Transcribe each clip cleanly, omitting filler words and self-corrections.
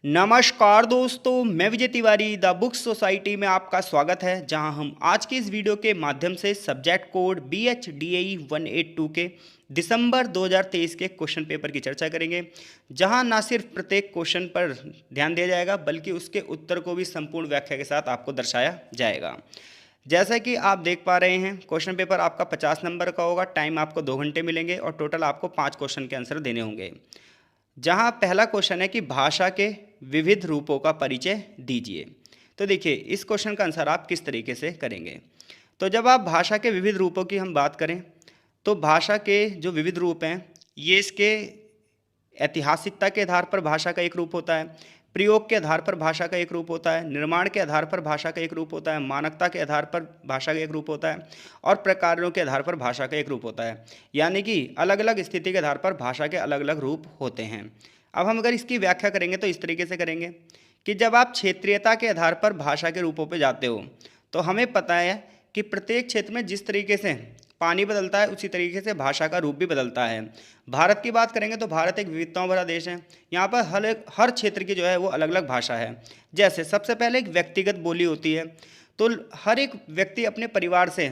नमस्कार दोस्तों, मैं Vijay Tiwari the book society में आपका स्वागत है। जहां हम आज के इस वीडियो के माध्यम से सब्जेक्ट कोड BHDAE 182 के दिसंबर 2023 के क्वेश्चन पेपर की चर्चा करेंगे। जहां ना सिर्फ प्रत्येक क्वेश्चन पर ध्यान दिया जाएगा बल्कि उसके उत्तर को भी संपूर्ण व्याख्या के साथ आपको दर्शाया जाएगा। जैसा कि आप देख पा रहे हैं, क्वेश्चन पेपर आपका 50 नंबर का होगा। टाइम आपको 2 घंटे मिलेंगे और टोटल आपको 5 क्वेश्चन के आंसर देने होंगे। जहां पहला क्वेश्चन है कि भाषा के विविध रूपों का परिचय दीजिए। तो देखिए, इस क्वेश्चन का आंसर आप किस तरीके से करेंगे। तो जब आप भाषा के विविध रूपों की हम बात करें तो भाषा के जो विविध रूप हैं, ये इसके ऐतिहासिकता के आधार पर भाषा का एक रूप होता है, प्रयोग के आधार पर भाषा का एक रूप होता है, निर्माण के आधार पर भाषा का एक रूप होता है, मानकता के आधार पर भाषा का एक रूप होता है और प्रकारों के आधार पर भाषा का एक रूप होता है। यानी कि अलग अलग स्थिति के आधार पर भाषा के अलग अलग रूप होते हैं। अब हम अगर इसकी व्याख्या करेंगे तो इस तरीके से करेंगे कि जब आप क्षेत्रीयता के आधार पर भाषा के रूपों पर जाते हो तो हमें पता है कि प्रत्येक क्षेत्र में जिस तरीके से पानी बदलता है उसी तरीके से भाषा का रूप भी बदलता है। भारत की बात करेंगे तो भारत एक विविधताओं भरा देश है। यहाँ पर हर क्षेत्र की जो है वो अलग अलग भाषा है। जैसे सबसे पहले एक व्यक्तिगत बोली होती है, तो हर एक व्यक्ति अपने परिवार से,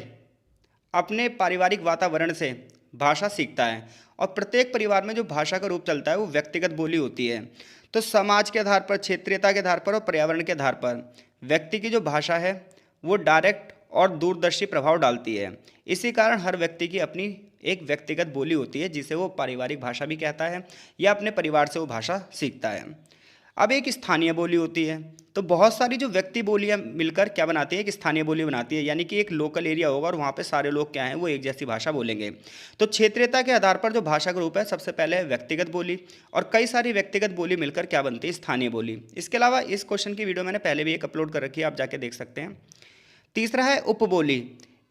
अपने पारिवारिक वातावरण से भाषा सीखता है और प्रत्येक परिवार में जो भाषा का रूप चलता है वो व्यक्तिगत बोली होती है। तो समाज के आधार पर, क्षेत्रीयता के आधार पर और पर्यावरण के आधार पर व्यक्ति की जो भाषा है वो डायरेक्ट और दूरदर्शी प्रभाव डालती है। इसी कारण हर व्यक्ति की अपनी एक व्यक्तिगत बोली होती है जिसे वो पारिवारिक भाषा भी कहता है या अपने परिवार से वो भाषा सीखता है। अब एक स्थानीय बोली होती है, तो बहुत सारी जो व्यक्ति बोलियां मिलकर क्या बनाती है, एक स्थानीय बोली बनाती है। यानी कि एक लोकल एरिया होगा और वहाँ पे सारे लोग क्या हैं, वो एक जैसी भाषा बोलेंगे। तो क्षेत्रीयता के आधार पर जो भाषा का रूप है, सबसे पहले है व्यक्तिगत बोली और कई सारी व्यक्तिगत बोली मिलकर क्या बनती है, स्थानीय बोली। इसके अलावा इस क्वेश्चन की वीडियो मैंने पहले भी एक अपलोड कर रखी है, आप जाके देख सकते हैं। तीसरा है उपबोली।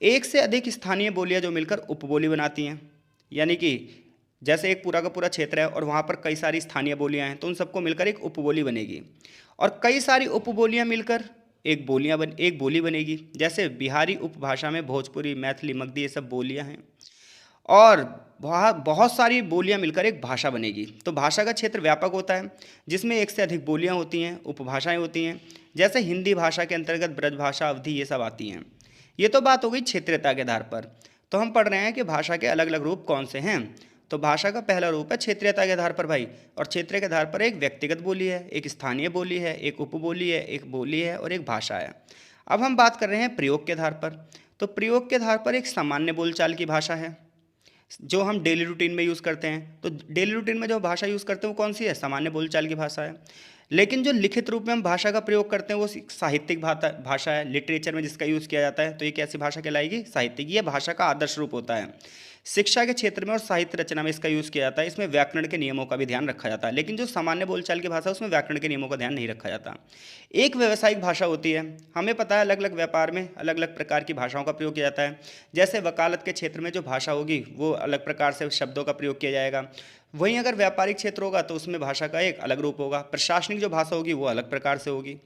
एक से अधिक स्थानीय बोलियां जो मिलकर उपबोली बनाती हैं। यानी कि जैसे एक पूरा का पूरा क्षेत्र है और वहाँ पर कई सारी स्थानीय बोलियां हैं, तो उन सबको मिलकर एक उपबोली बनेगी और कई सारी उपबोलियां मिलकर एक बोली बनेगी। जैसे बिहारी उपभाषा में भोजपुरी, मैथिली, मगधी, ये सब बोलियां हैं और बहुत बहुत सारी बोलियां मिलकर एक भाषा बनेगी। तो भाषा का क्षेत्र व्यापक होता है जिसमें एक से अधिक बोलियां होती हैं, उपभाषाएं होती हैं। जैसे हिंदी भाषा के अंतर्गत ब्रज भाषा, अवधी, ये सब आती हैं। ये तो बात हो गई क्षेत्रीयता के आधार पर। तो हम पढ़ रहे हैं कि भाषा के अलग अलग रूप कौन से हैं। तो भाषा का पहला रूप है क्षेत्रीयता के आधार पर भाई, और क्षेत्र के आधार पर एक व्यक्तिगत बोली है, एक स्थानीय बोली है, एक उपबोली है, एक बोली है और एक भाषा है। अब हम बात कर रहे हैं प्रयोग के आधार पर। तो प्रयोग के आधार पर एक सामान्य बोलचाल की भाषा है जो हम डेली रूटीन में यूज़ करते हैं। तो डेली रूटीन में जो भाषा यूज़ करते हैं वो कौन सी है, सामान्य बोलचाल की भाषा है। लेकिन जो लिखित रूप में हम भाषा का प्रयोग करते हैं वो साहित्यिक भाषा है, लिटरेचर में जिसका यूज़ किया जाता है। तो ये कैसी भाषा कहलाएगी, साहित्यिक। ये भाषा का आदर्श रूप होता है। शिक्षा के क्षेत्र में और साहित्य रचना में इसका यूज़ किया जाता है। इसमें व्याकरण के नियमों का भी ध्यान रखा जाता है। लेकिन जो सामान्य बोलचाल की भाषा है उसमें व्याकरण के नियमों का ध्यान नहीं रखा जाता। एक व्यावसायिक भाषा होती है। हमें पता है अलग अलग व्यापार में अलग अलग प्रकार की भाषाओं का प्रयोग किया जाता है। जैसे वकालत के क्षेत्र में जो भाषा होगी वो अलग प्रकार से शब्दों का प्रयोग किया जाएगा। वहीं अगर व्यापारिक क्षेत्र होगा तो उसमें भाषा का एक अलग रूप होगा। प्रशासनिक जो भाषा होगी वो अलग प्रकार से होगी।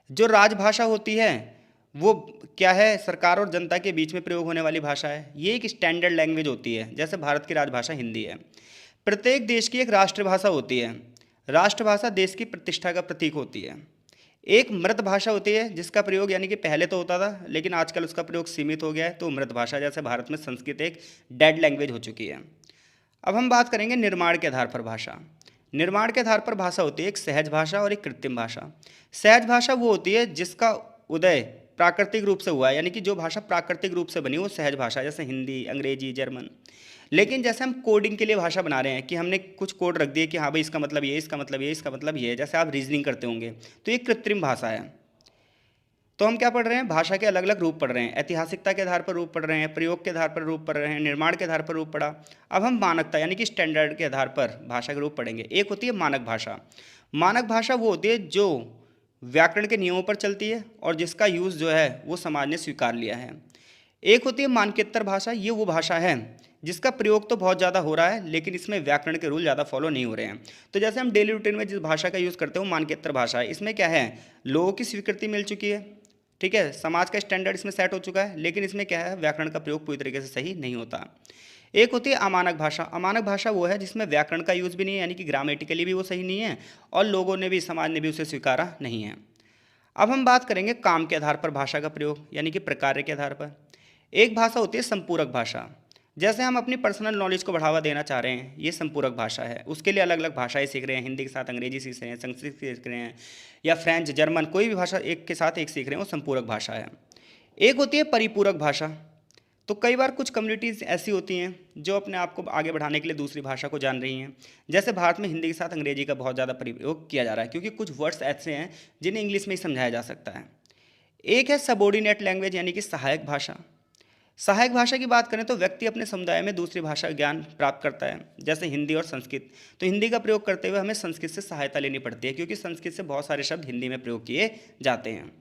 जो राजभाषा होती है वो क्या है, सरकार और जनता के बीच में प्रयोग होने वाली भाषा है। ये एक स्टैंडर्ड लैंग्वेज होती है। जैसे भारत की राजभाषा हिंदी है। प्रत्येक देश की एक राष्ट्रभाषा होती है। राष्ट्रभाषा देश की प्रतिष्ठा का प्रतीक होती है। एक मृत भाषा होती है जिसका प्रयोग, यानी कि पहले तो होता था लेकिन आजकल उसका प्रयोग सीमित हो गया है, तो मृत भाषा। जैसे भारत में संस्कृत एक डेड लैंग्वेज हो चुकी है। अब हम बात करेंगे निर्माण के आधार पर भाषा। निर्माण के आधार पर भाषा होती है एक सहज भाषा और एक कृत्रिम भाषा। सहज भाषा वो होती है जिसका उदय प्राकृतिक रूप से हुआ है, यानी कि जो भाषा प्राकृतिक रूप से बनी वो सहज भाषा है। जैसे हिंदी, अंग्रेजी, जर्मन। लेकिन जैसे हम कोडिंग के लिए भाषा बना रहे हैं कि हमने कुछ कोड रख दिए कि हाँ भाई इसका मतलब ये, इसका मतलब ये, इसका मतलब ये है, जैसे आप रीजनिंग करते होंगे, तो ये कृत्रिम भाषा है। तो हम क्या पढ़ रहे हैं, भाषा के अलग अलग रूप पढ़ रहे हैं। ऐतिहासिकता के आधार पर रूप पढ़ रहे हैं, प्रयोग के आधार पर रूप पढ़ रहे हैं, निर्माण के आधार पर रूप पढ़ा। अब हम मानकता यानी कि स्टैंडर्ड के आधार पर भाषा के रूप पढ़ेंगे। एक होती है मानक भाषा। मानक भाषा वो होती है जो व्याकरण के नियमों पर चलती है और जिसका यूज़ जो है वो समाज ने स्वीकार लिया है। एक होती है मानकेतर भाषा। ये वो भाषा है जिसका प्रयोग तो बहुत ज़्यादा हो रहा है लेकिन इसमें व्याकरण के रूल ज़्यादा फॉलो नहीं हो रहे हैं। तो जैसे हम डेली रूटीन में जिस भाषा का यूज़ करते हैं वो मानकेतर भाषा है। इसमें क्या है, लोगों की स्वीकृति मिल चुकी है, ठीक है, समाज का स्टैंडर्ड इसमें सेट हो चुका है, लेकिन इसमें क्या है, व्याकरण का प्रयोग पूरी तरीके से सही नहीं होता। एक होती है अमानक भाषा। अमानक भाषा वो है जिसमें व्याकरण का यूज़ भी नहीं है, यानी कि ग्रामेटिकली भी वो सही नहीं है और लोगों ने भी, समाज ने भी उसे स्वीकारा नहीं है। अब हम बात करेंगे काम के आधार पर भाषा का प्रयोग, यानी कि प्रकार के आधार पर। एक भाषा होती है संपूरक भाषा। जैसे हम अपनी पर्सनल नॉलेज को बढ़ावा देना चाह रहे हैं, ये संपूरक भाषा है। उसके लिए अलग अलग भाषाएं सीख रहे हैं, हिंदी के साथ अंग्रेजी सीख रहे हैं, संस्कृत सीख रहे हैं, या फ्रेंच, जर्मन, कोई भी भाषा एक के साथ एक सीख रहे हैं, वो संपूरक भाषा है। एक होती है परिपूरक भाषा। तो कई बार कुछ कम्युनिटीज़ ऐसी होती हैं जो अपने आप को आगे बढ़ाने के लिए दूसरी भाषा को जान रही हैं। जैसे भारत में हिंदी के साथ अंग्रेजी का बहुत ज़्यादा प्रयोग किया जा रहा है, क्योंकि कुछ वर्ड्स ऐसे हैं जिन्हें इंग्लिश में ही समझाया जा सकता है। एक है सबॉर्डिनेट लैंग्वेज, यानी कि सहायक भाषा। सहायक भाषा की बात करें तो व्यक्ति अपने समुदाय में दूसरी भाषा ज्ञान प्राप्त करता है, जैसे हिंदी और संस्कृत। तो हिंदी का प्रयोग करते हुए हमें संस्कृत से सहायता लेनी पड़ती है, क्योंकि संस्कृत से बहुत सारे शब्द हिंदी में प्रयोग किए जाते हैं।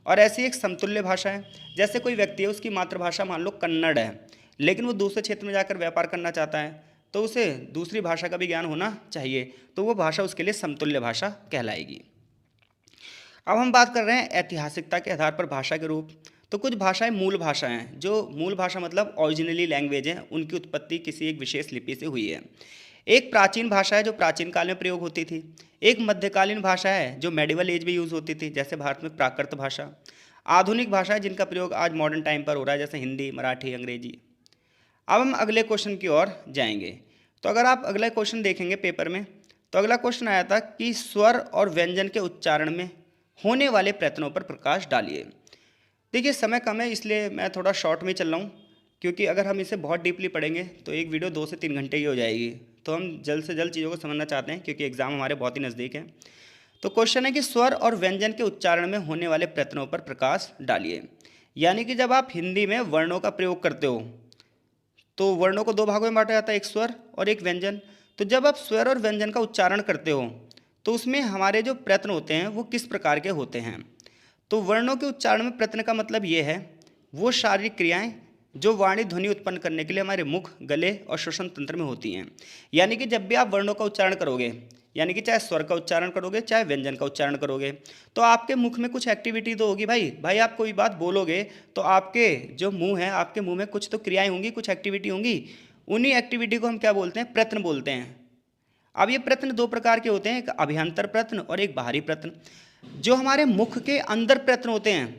और ऐसी एक समतुल्य भाषा है, जैसे कोई व्यक्ति है, उसकी मातृभाषा मान लो कन्नड़ है, लेकिन वो दूसरे क्षेत्र में जाकर व्यापार करना चाहता है, तो उसे दूसरी भाषा का भी ज्ञान होना चाहिए, तो वो भाषा उसके लिए समतुल्य भाषा कहलाएगी। अब हम बात कर रहे हैं ऐतिहासिकता के आधार पर भाषा के रूप। तो कुछ भाषाएं मूल भाषा हैं, जो मूल भाषा मतलब ओरिजिनली लैंग्वेज है, उनकी उत्पत्ति किसी एक विशेष लिपि से हुई है। एक प्राचीन भाषा है जो प्राचीन काल में प्रयोग होती थी। एक मध्यकालीन भाषा है जो मेडिवल एज में यूज़ होती थी, जैसे भारत में प्राकृत भाषा। आधुनिक भाषा है जिनका प्रयोग आज मॉडर्न टाइम पर हो रहा है, जैसे हिंदी, मराठी, अंग्रेजी। अब हम अगले क्वेश्चन की ओर जाएंगे। तो अगर आप अगला क्वेश्चन देखेंगे पेपर में, तो अगला क्वेश्चन आया था कि स्वर और व्यंजन के उच्चारण में होने वाले प्रयत्नों पर प्रकाश डालिए। देखिए समय कम है, इसलिए मैं थोड़ा शॉर्ट में चल रहा हूँ, क्योंकि अगर हम इसे बहुत डीपली पढ़ेंगे तो एक वीडियो 2 से 3 घंटे की हो जाएगी। तो हम जल्द से जल्द चीज़ों को समझना चाहते हैं, क्योंकि एग्ज़ाम हमारे बहुत ही नज़दीक है। तो क्वेश्चन है कि स्वर और व्यंजन के उच्चारण में होने वाले प्रयत्नों पर प्रकाश डालिए। यानी कि जब आप हिंदी में वर्णों का प्रयोग करते हो, तो वर्णों को 2 भागों में बांटा जाता है, एक स्वर और एक व्यंजन। तो जब आप स्वर और व्यंजन का उच्चारण करते हो, तो उसमें हमारे जो प्रयत्न होते हैं वो किस प्रकार के होते हैं। तो वर्णों के उच्चारण में प्रयत्न का मतलब ये है, वो शारीरिक क्रियाएं जो वाणी ध्वनि उत्पन्न करने के लिए हमारे मुख, गले और श्वसन तंत्र में होती हैं। यानी कि जब भी आप वर्णों का उच्चारण करोगे, यानी कि चाहे स्वर का उच्चारण करोगे चाहे व्यंजन का उच्चारण करोगे, तो आपके मुख में कुछ एक्टिविटी तो होगी। भाई आप कोई बात बोलोगे तो आपके जो मुंह है, आपके मुंह में कुछ तो क्रियाएं होंगी, कुछ एक्टिविटी होंगी। उन्हीं एक्टिविटी को हम क्या बोलते हैं, प्रयत्न बोलते हैं। अब ये प्रयत्न 2 प्रकार के होते हैं, एक अभ्यंतर प्रयत्न और एक बाहरी प्रयत्न। जो हमारे मुख के अंदर प्रयत्न होते हैं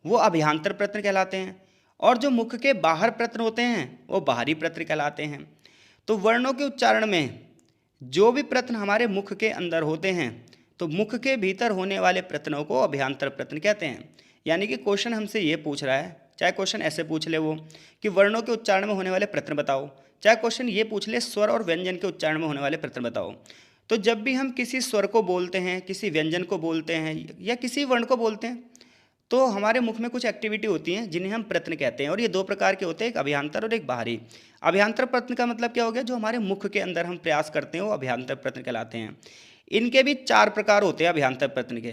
वो अभ्यंतर प्रयत्न कहलाते हैं, और जो मुख के बाहर प्रयत्न होते हैं वो बाहरी प्रयत्न कहलाते हैं। तो वर्णों के उच्चारण में जो भी प्रयत्न हमारे मुख के अंदर होते हैं, तो मुख के भीतर होने वाले प्रयत्नों को अभ्यंतर प्रयत्न कहते हैं। यानी कि क्वेश्चन हमसे ये पूछ रहा है, चाहे क्वेश्चन ऐसे पूछ ले वो कि वर्णों के उच्चारण में होने वाले प्रयत्न बताओ, चाहे क्वेश्चन ये पूछ ले स्वर और व्यंजन के उच्चारण में होने वाले प्रयत्न बताओ। तो जब भी हम किसी स्वर को बोलते हैं, किसी व्यंजन को बोलते हैं या किसी वर्ण को बोलते हैं, तो हमारे मुख में कुछ एक्टिविटी होती हैं जिन्हें हम प्रयत्न कहते हैं, और ये 2 प्रकार के होते हैं, एक अभ्यंतर और एक बाहरी। अभ्यंतर प्रयत्न का मतलब क्या हो गया, जो हमारे मुख के अंदर हम प्रयास करते हैं वो अभ्यंतर प्रयत्न कहलाते हैं। इनके भी 4 प्रकार होते हैं अभ्यंतर प्रयत्न के।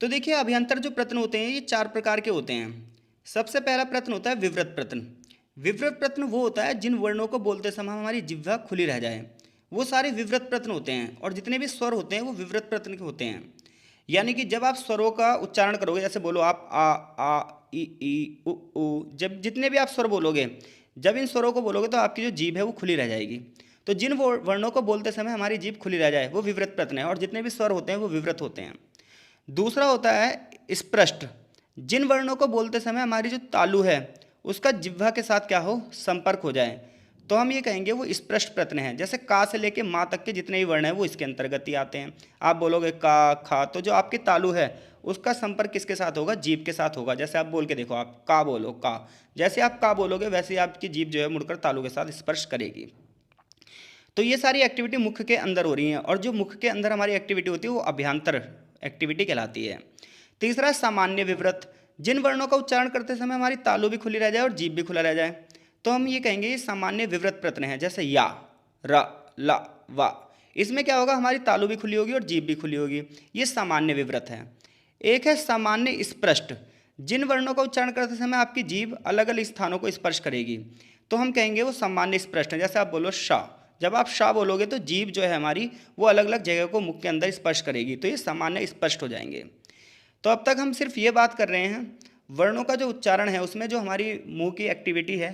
तो देखिए अभ्यंतर जो प्रयत्न होते हैं ये 4 प्रकार के होते हैं। सबसे पहला प्रयत्न होता है विवृत प्रयत्न। विवृत प्रयत्न वो होता है जिन वर्णों को बोलते समय हमारी जिह्वा खुली रह जाए, वो सारे विवृत प्रयत्न होते हैं, और जितने भी स्वर होते हैं वो विवृत प्रयत्न के होते हैं। यानी कि जब आप स्वरों का उच्चारण करोगे, जैसे बोलो आप आ ई उ, जब जितने भी आप स्वर बोलोगे, जब इन स्वरों को बोलोगे तो आपकी जो जीभ है वो खुली रह जाएगी। तो जिन वर्णों को बोलते समय हमारी जीभ खुली रह जाए वो विवृत प्रयत्न है, और जितने भी स्वर होते हैं वो विवृत होते हैं। दूसरा होता है स्पृष्ट। जिन वर्णों को बोलते समय हमारी जो तालु है उसका जिह्वा के साथ क्या हो, संपर्क हो जाए, तो हम ये कहेंगे वो स्पृष्ट प्रयत्न है। जैसे का से लेके माँ तक के जितने भी वर्ण हैं वो इसके अंतर्गत ही आते हैं। आप बोलोगे का, खा, तो जो आपकी तालु है उसका संपर्क किसके साथ होगा, जीभ के साथ होगा। जैसे आप बोल के देखो, आप का बोलो, का, जैसे आप का बोलोगे वैसे ही आपकी जीभ जो है मुड़कर तालु के साथ स्पर्श करेगी। तो ये सारी एक्टिविटी मुख के अंदर हो रही हैं, और जो मुख के अंदर हमारी एक्टिविटी होती है वो अभ्यंतर एक्टिविटी कहलाती है। तीसरा सामान्य विवृत। जिन वर्णों का उच्चारण करते समय हमारी तालु भी खुली रह जाए और जीभ भी खुला रह जाए, तो हम ये कहेंगे ये सामान्य विवृत प्रयत्न है। जैसे या, र, ला, वा, इसमें क्या होगा, हमारी तालु भी खुली होगी और जीभ भी खुली होगी, ये सामान्य विवृत है। एक है सामान्य स्पृष्ट। जिन वर्णों का उच्चारण करते समय आपकी जीभ अलग अलग स्थानों को स्पर्श करेगी, तो हम कहेंगे वो सामान्य स्पृष्ट है। जैसे आप बोलो शा, जब आप शा बोलोगे तो जीभ जो है हमारी वो अलग अलग जगह को मुख के अंदर स्पर्श करेगी, तो ये सामान्य स्पष्ट हो जाएंगे। तो अब तक हम सिर्फ ये बात कर रहे हैं वर्णों का जो उच्चारण है उसमें जो हमारी मुंह की एक्टिविटी है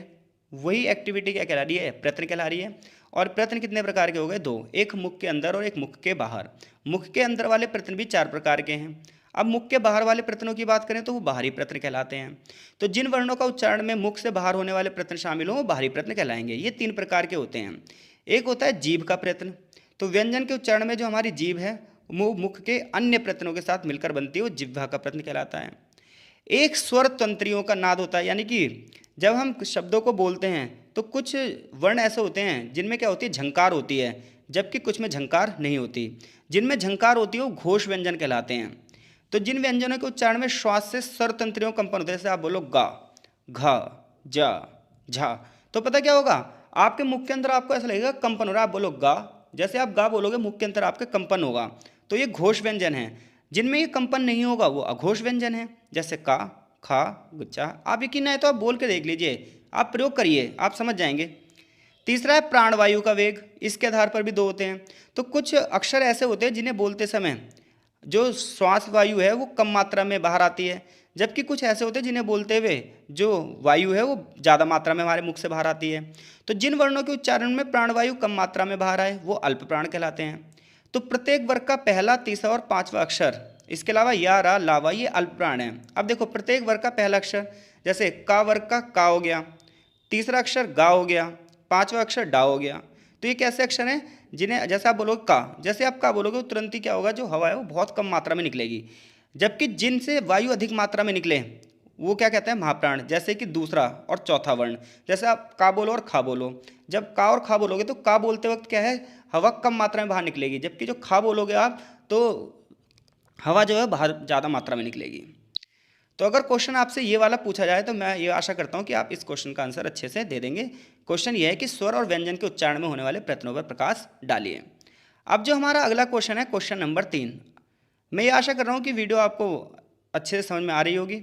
वही एक्टिविटी क्या कहला रही है, प्रयत्न कहला रही है। और प्रयत्न कितने प्रकार के हो गए, दो, एक मुख के अंदर और एक मुख के बाहर। मुख के अंदर वाले प्रयत्न भी 4 प्रकार के हैं। अब मुख के बाहर वाले प्रयत्नों की बात करें तो वो बाहरी प्रयत्न कहलाते हैं। तो जिन वर्णों का उच्चारण में मुख से बाहर होने वाले प्रयत्न शामिल हों वो बाहरी प्रयत्न कहलाएंगे। ये 3 प्रकार के होते हैं। एक होता है जीभ का प्रयत्न, तो व्यंजन के उच्चारण में जो हमारी जीभ है वो मुख के अन्य प्रयत्नों के साथ मिलकर बनती है, वो जिह्वा का प्रयत्न कहलाता है। एक स्वर तंत्रियों का नाद होता है, यानी कि जब हम शब्दों को बोलते हैं तो कुछ वर्ण ऐसे होते हैं जिनमें क्या होती है, झंकार होती है, जबकि कुछ में झंकार नहीं होती। जिनमें झंकार होती है वो घोष व्यंजन कहलाते हैं। तो जिन व्यंजनों के उच्चारण में श्वास से स्वर तंत्रियों कंपन होते हैं, जैसे आप बोलो गा, घ, जा, झा, तो पता क्या होगा, आपके मुख के अंदर आपको ऐसा लगेगा कंपन हो रहा है। आप बोलो गा, जैसे आप गा बोलोगे मुख के अंदर आपके कंपन होगा, तो ये घोष व्यंजन है। जिनमें ये कंपन नहीं होगा वो अघोष व्यंजन है, जैसे का, खा, गुच्चा। आप यकीन नहीं तो आप बोल के देख लीजिए, आप प्रयोग करिए, आप समझ जाएंगे। तीसरा है प्राणवायु का वेग, इसके आधार पर भी 2 होते हैं। तो कुछ अक्षर ऐसे होते हैं जिन्हें बोलते समय जो श्वास वायु है वो कम मात्रा में बाहर आती है, जबकि कुछ ऐसे होते हैं जिन्हें बोलते हुए जो वायु है वो ज़्यादा मात्रा में हमारे मुख से बाहर आती है। तो जिन वर्णों के उच्चारण में प्राणवायु कम मात्रा में बाहर आए वो अल्प प्राण कहलाते हैं। तो प्रत्येक वर्ग का पहला, तीसरा और 5वां अक्षर, इसके अलावा या, रा, लावा, ये अल्प प्राण है। अब देखो, प्रत्येक वर्ग का पहला अक्षर, जैसे का वर्ग का का हो गया, तीसरा अक्षर गा हो गया, 5वां अक्षर डा हो गया। तो ये कैसे अक्षर हैं जिन्हें जैसे आप बोलोगे का, जैसे आप का बोलोगे तुरंत ही क्या होगा, जो हवा है वो बहुत कम मात्रा में निकलेगी। जबकि जिनसे वायु अधिक मात्रा में निकले वो क्या कहते हैं, महाप्राण। जैसे कि दूसरा और चौथा वर्ण, जैसे आप का बोलो और खा बोलो, जब का और खा बोलोगे तो का बोलते वक्त क्या है, हवा कम मात्रा में बाहर निकलेगी, जबकि जो खा बोलोगे आप तो हवा जो है बाहर ज़्यादा मात्रा में निकलेगी। तो अगर क्वेश्चन आपसे ये वाला पूछा जाए तो मैं ये आशा करता हूँ कि आप इस क्वेश्चन का आंसर अच्छे से दे देंगे। क्वेश्चन ये है कि स्वर और व्यंजन के उच्चारण में होने वाले प्रयत्नों पर प्रकाश डालिए। अब जो हमारा अगला क्वेश्चन है, क्वेश्चन नंबर 3। मैं ये आशा कर रहा हूँ कि वीडियो आपको अच्छे से समझ में आ रही होगी।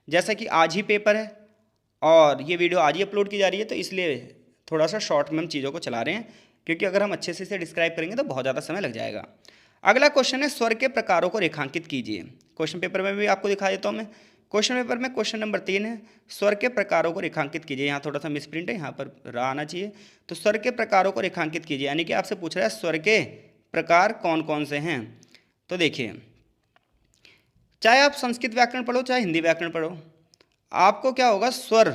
जैसा कि आज ही पेपर है और ये वीडियो आज ही अपलोड की जा रही है, तो इसलिए थोड़ा सा शॉर्ट में हम चीज़ों को चला रहे हैं, क्योंकि अगर हम अच्छे से इसे डिस्क्राइब करेंगे तो बहुत ज़्यादा समय लग जाएगा। अगला क्वेश्चन है, स्वर के प्रकारों को रेखांकित कीजिए। क्वेश्चन पेपर में भी आपको दिखा देता हूँ मैं। क्वेश्चन पेपर में क्वेश्चन नंबर 3 है, स्वर के प्रकारों को रेखांकित कीजिए। यहाँ थोड़ा सा मिसप्रिंट है, यहाँ पर रा आना चाहिए। तो स्वर के प्रकारों को रेखांकित कीजिए, यानी कि आपसे पूछ रहा है स्वर के प्रकार कौन कौन से हैं। तो देखिए, चाहे आप संस्कृत व्याकरण पढ़ो चाहे हिंदी व्याकरण पढ़ो, आपको क्या होगा, स्वर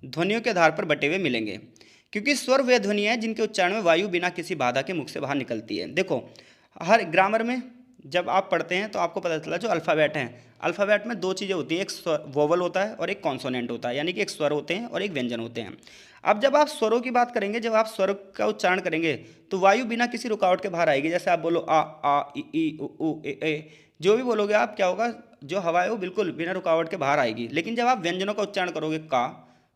ध्वनियों के आधार पर बटे हुए मिलेंगे, क्योंकि स्वर वे ध्वनि है जिनके उच्चारण में वायु बिना किसी बाधा के मुख से बाहर निकलती है। देखो, हर ग्रामर में जब आप पढ़ते हैं तो आपको पता चला जो अल्फ़ाबेट हैं, अल्फ़ाबेट में 2 चीज़ें होती हैं, एक वोवल होता है और एक कॉन्सोनेंट होता है, यानी कि एक स्वर होते हैं और एक व्यंजन होते हैं। अब जब आप स्वरों की बात करेंगे, जब आप स्वर का उच्चारण करेंगे तो वायु बिना किसी रुकावट के बाहर आएगी। जैसे आप बोलो आ, ई, उ, ए, जो भी बोलोगे आप, क्या होगा, जो हवा है वो बिल्कुल बिना रुकावट के बाहर आएगी। लेकिन जब आप व्यंजनों का उच्चारण करोगे, का,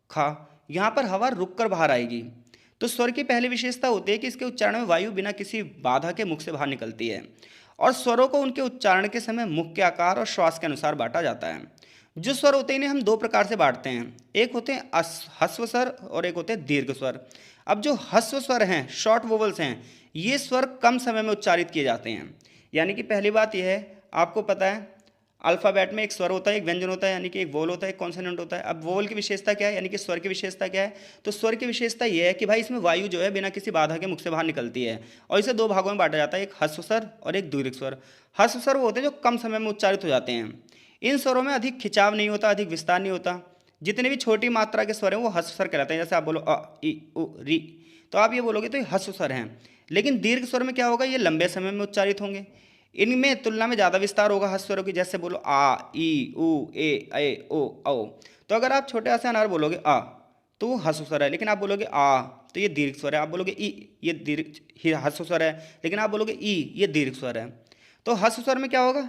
खा, यहाँ पर हवा रुक कर बाहर आएगी। तो स्वर की पहली विशेषता होती है कि इसके उच्चारण में वायु बिना किसी बाधा के मुख से बाहर निकलती है। और स्वरों को उनके उच्चारण के समय मुख के आकार और श्वास के अनुसार बांटा जाता है। जो स्वर होते हैं इन्हें हम 2 प्रकार से बांटते हैं, एक होते हैं ह्रस्व स्वर और एक होते हैं दीर्घ स्वर। अब जो ह्रस्व स्वर हैं, शॉर्ट वोवल्स हैं, ये स्वर कम समय में उच्चारित किए जाते हैं। यानी कि पहली बात यह है, आपको पता है अल्फ़ाबेट में एक स्वर होता है, एक व्यंजन होता है, यानी कि एक वोवल होता है, एक कॉन्सोनेंट होता है। अब वोवल की विशेषता क्या है, यानी कि स्वर की विशेषता क्या है, तो स्वर की विशेषता ये है कि भाई इसमें वायु जो है बिना किसी बाधा के मुख से बाहर निकलती है। और इसे 2 भागों में बांटा जाता है, एक ह्रस्व स्वर और एक दीर्घ स्वर। ह्रस्व स्वर वो होते हैं जो कम समय में उच्चारित हो जाते हैं। इन स्वरों में अधिक खिंचाव नहीं होता, अधिक विस्तार नहीं होता। जितने भी छोटी मात्रा के स्वर हैं वो ह्रस्व स्वर कहलाते हैं। जैसे आप बोलो अ, इ, उ, री, तो आप ये बोलोगे तो ये ह्रस्व स्वर हैं। लेकिन दीर्घ स्वर में क्या होगा, ये लंबे समय में उच्चारित होंगे, इनमें तुलना में ज़्यादा विस्तार होगा ह्रस्व स्वरों की। जैसे बोलो आ, ई, उ, ए, ओ, औ। तो अगर आप छोटे से अनार बोलोगे आ, तो वो ह्रस्व स्वर है, लेकिन आप बोलोगे आ तो ये दीर्घ स्वर है। आप बोलोगे ई, ये दीर्घ ह्रस्व स्वर है, लेकिन आप बोलोगे ई, ये दीर्घ स्वर है। तो ह्रस्व स्वर में क्या होगा,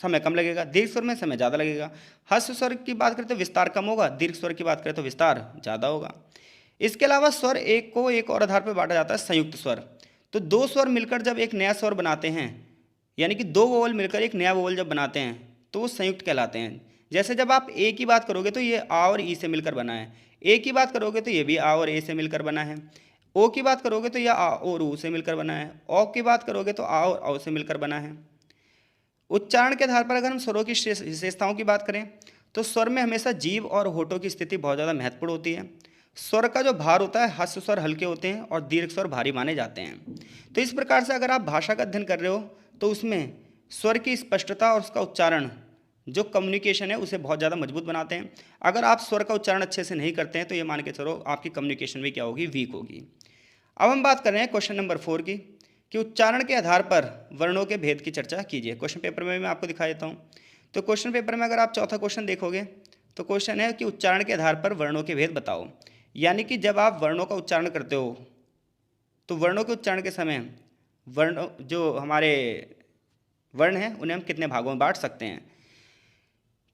समय कम लगेगा, दीर्घ स्वर में समय ज़्यादा लगेगा। ह्रस्व स्वर की बात करें तो विस्तार कम होगा, दीर्घ स्वर की बात करें तो विस्तार ज़्यादा होगा। इसके अलावा स्वर एक को एक और आधार पर बांटा जाता है, संयुक्त स्वर। तो 2 स्वर मिलकर जब एक नया स्वर बनाते हैं, यानी कि 2 वोवल मिलकर एक नया वोवल जब बनाते हैं तो वो संयुक्त कहलाते हैं। जैसे जब आप ए की बात करोगे तो ये आ और ई से मिलकर बना है, ए की बात करोगे तो ये भी आ और ए से मिलकर बना है, ओ की बात करोगे तो यह आ और ऊ से मिलकर बना है, औ की बात करोगे तो आ और औ से मिलकर बना है। उच्चारण के आधार पर अगर हम स्वरों की विशेषताओं की बात करें तो स्वर में हमेशा जीभ और होठों की स्थिति बहुत ज़्यादा महत्वपूर्ण होती है। स्वर का जो भार होता है, ह्रस्व स्वर हल्के होते हैं और दीर्घ स्वर भारी माने जाते हैं। तो इस प्रकार से अगर आप भाषा का अध्ययन कर रहे हो तो उसमें स्वर की स्पष्टता और उसका उच्चारण जो कम्युनिकेशन है उसे बहुत ज़्यादा मजबूत बनाते हैं। अगर आप स्वर का उच्चारण अच्छे से नहीं करते हैं तो ये मान के चलो आपकी कम्युनिकेशन भी क्या होगी, वीक होगी। अब हम बात कर रहे हैं क्वेश्चन नंबर 4 की, कि उच्चारण के आधार पर वर्णों के भेद की चर्चा कीजिए। क्वेश्चन पेपर में मैं आपको दिखा देता हूँ। तो क्वेश्चन पेपर में अगर आप चौथा क्वेश्चन देखोगे तो क्वेश्चन है कि उच्चारण के आधार पर वर्णों के भेद बताओ। यानी कि जब आप वर्णों का उच्चारण करते हो तो वर्णों के उच्चारण के समय वर्ण जो हमारे वर्ण हैं उन्हें हम कितने भागों में बांट सकते हैं।